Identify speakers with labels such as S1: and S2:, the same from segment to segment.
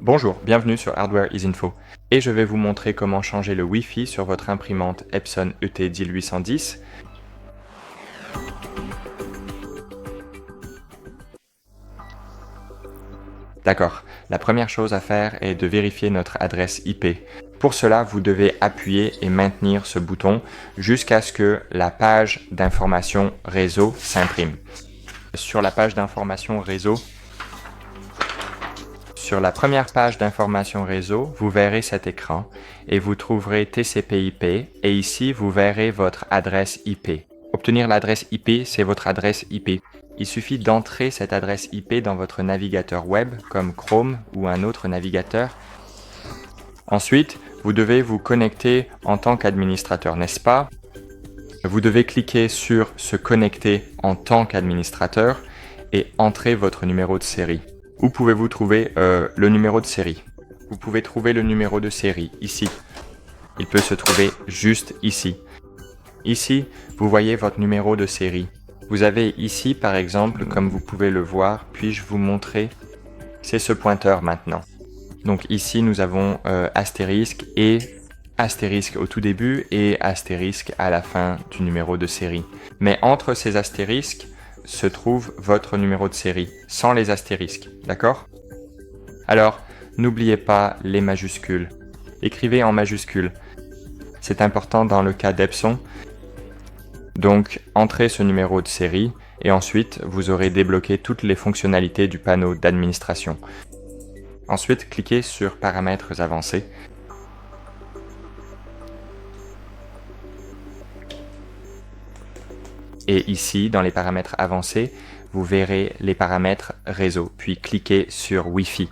S1: Bonjour, bienvenue sur Hardware is Info et je vais vous montrer comment changer le Wi-Fi sur votre imprimante Epson ET10810. D'accord, la première chose à faire est de vérifier notre adresse IP. Pour cela, vous devez appuyer et maintenir ce bouton jusqu'à ce que la page d'information réseau s'imprime. Sur la page d'information réseau, sur la première page d'information réseau, vous verrez cet écran et vous trouverez TCP/IP et ici vous verrez votre adresse IP. Obtenir l'adresse IP, c'est votre adresse IP. Il suffit d'entrer cette adresse IP dans votre navigateur web comme Chrome ou un autre navigateur. Ensuite, vous devez vous connecter en tant qu'administrateur, n'est-ce pas? Vous devez cliquer sur se connecter en tant qu'administrateur et entrer votre numéro de série. Où pouvez-vous trouver le numéro de série? Vous pouvez trouver le numéro de série ici. Il peut se trouver juste ici. Ici, vous voyez votre numéro de série. Vous avez ici, par exemple, comme vous pouvez le voir, puis-je vous montrer? C'est ce pointeur maintenant. Donc ici, nous avons astérisque et astérisque au tout début et astérisque à la fin du numéro de série. Mais entre ces astérisques se trouve votre numéro de série, sans les astérisques, d'accord? Alors, n'oubliez pas les majuscules. Écrivez en majuscules. C'est important dans le cas d'Epson. Donc, entrez ce numéro de série et ensuite, vous aurez débloqué toutes les fonctionnalités du panneau d'administration. Ensuite, cliquez sur Paramètres avancés. Et ici, dans les paramètres avancés, vous verrez les paramètres réseau, puis cliquez sur Wi-Fi.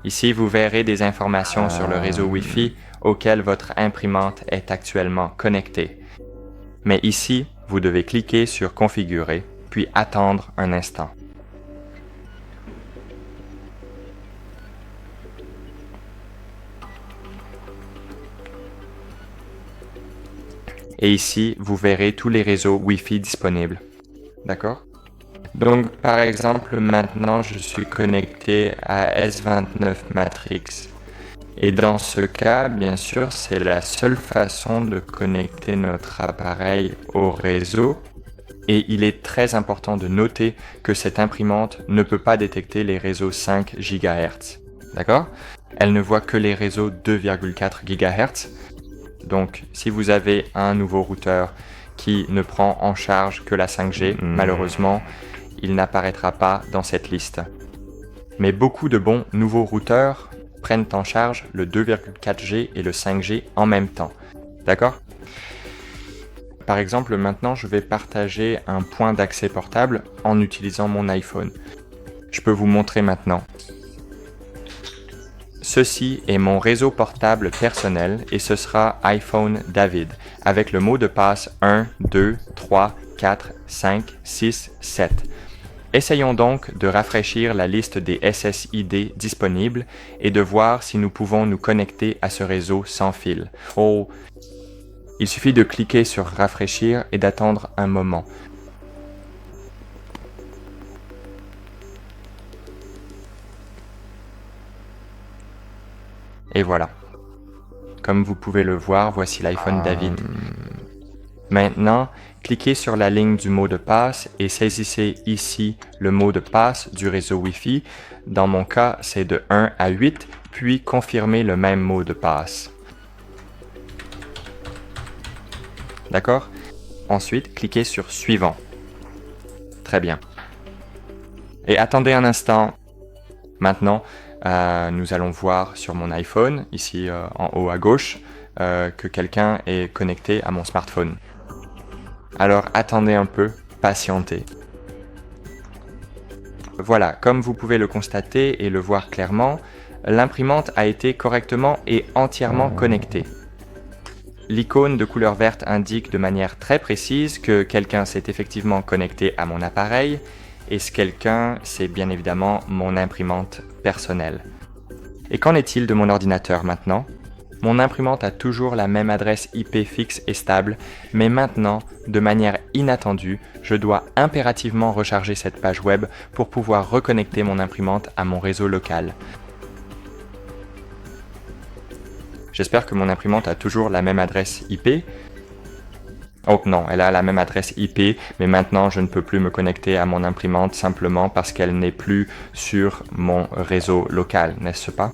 S1: Ici, vous verrez des informations sur le réseau Wi-Fi auquel votre imprimante est actuellement connectée. Mais ici, vous devez cliquer sur Configurer, puis attendre un instant. Et ici, vous verrez tous les réseaux Wi-Fi disponibles. D'accord? Donc, par exemple, maintenant, je suis connecté à S29 Matrix. Et dans ce cas, bien sûr, c'est la seule façon de connecter notre appareil au réseau. Et il est très important de noter que cette imprimante ne peut pas détecter les réseaux 5 GHz. D'accord? Elle ne voit que les réseaux 2,4 GHz. Donc, si vous avez un nouveau routeur qui ne prend en charge que la 5G, malheureusement, il n'apparaîtra pas dans cette liste. Mais beaucoup de bons nouveaux routeurs prennent en charge le 2,4G et le 5G en même temps. D'accord? Par exemple, maintenant, je vais partager un point d'accès portable en utilisant mon iPhone. Je peux vous montrer maintenant. Ceci est mon réseau portable personnel et ce sera iPhone David avec le mot de passe 1, 2, 3, 4, 5, 6, 7. Essayons donc de rafraîchir la liste des SSID disponibles et de voir si nous pouvons nous connecter à ce réseau sans fil. Il suffit de cliquer sur rafraîchir et d'attendre un moment. Et voilà. Comme vous pouvez le voir, voici l'iPhone David. Maintenant, cliquez sur la ligne du mot de passe et saisissez ici le mot de passe du réseau Wi-Fi. Dans mon cas, c'est de 1 à 8, puis confirmez le même mot de passe. D'accord? Ensuite, cliquez sur Suivant. Très bien. Et attendez un instant. Maintenant, nous allons voir sur mon iPhone, ici en haut à gauche, que quelqu'un est connecté à mon smartphone. Alors attendez un peu, patientez. Voilà, comme vous pouvez le constater et le voir clairement, l'imprimante a été correctement et entièrement connectée. L'icône de couleur verte indique de manière très précise que quelqu'un s'est effectivement connecté à mon appareil, et ce quelqu'un, c'est bien évidemment mon imprimante personnelle. Et qu'en est-il de mon ordinateur maintenant? Mon imprimante a toujours la même adresse IP fixe et stable, mais maintenant, de manière inattendue, je dois impérativement recharger cette page web pour pouvoir reconnecter mon imprimante à mon réseau local. J'espère que mon imprimante a toujours la même adresse IP. Oh non, elle a la même adresse IP, mais maintenant je ne peux plus me connecter à mon imprimante simplement parce qu'elle n'est plus sur mon réseau local, n'est-ce pas?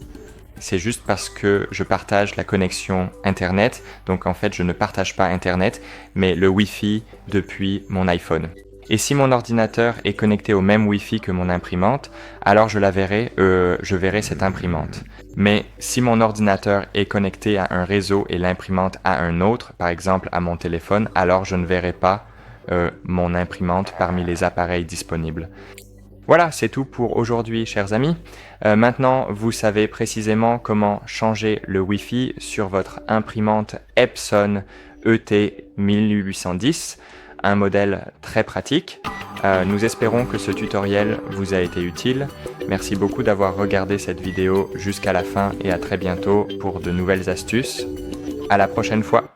S1: C'est juste parce que je partage la connexion Internet, donc en fait je ne partage pas Internet, mais le Wi-Fi depuis mon iPhone. Et si mon ordinateur est connecté au même Wi-Fi que mon imprimante, alors je verrai cette imprimante. Mais si mon ordinateur est connecté à un réseau et l'imprimante à un autre, par exemple à mon téléphone, alors je ne verrai pas mon imprimante parmi les appareils disponibles. Voilà, c'est tout pour aujourd'hui, chers amis. Maintenant, vous savez précisément comment changer le Wi-Fi sur votre imprimante Epson ET1810, un modèle très pratique. Nous espérons que ce tutoriel vous a été utile. Merci beaucoup d'avoir regardé cette vidéo jusqu'à la fin et à très bientôt pour de nouvelles astuces. À la prochaine fois.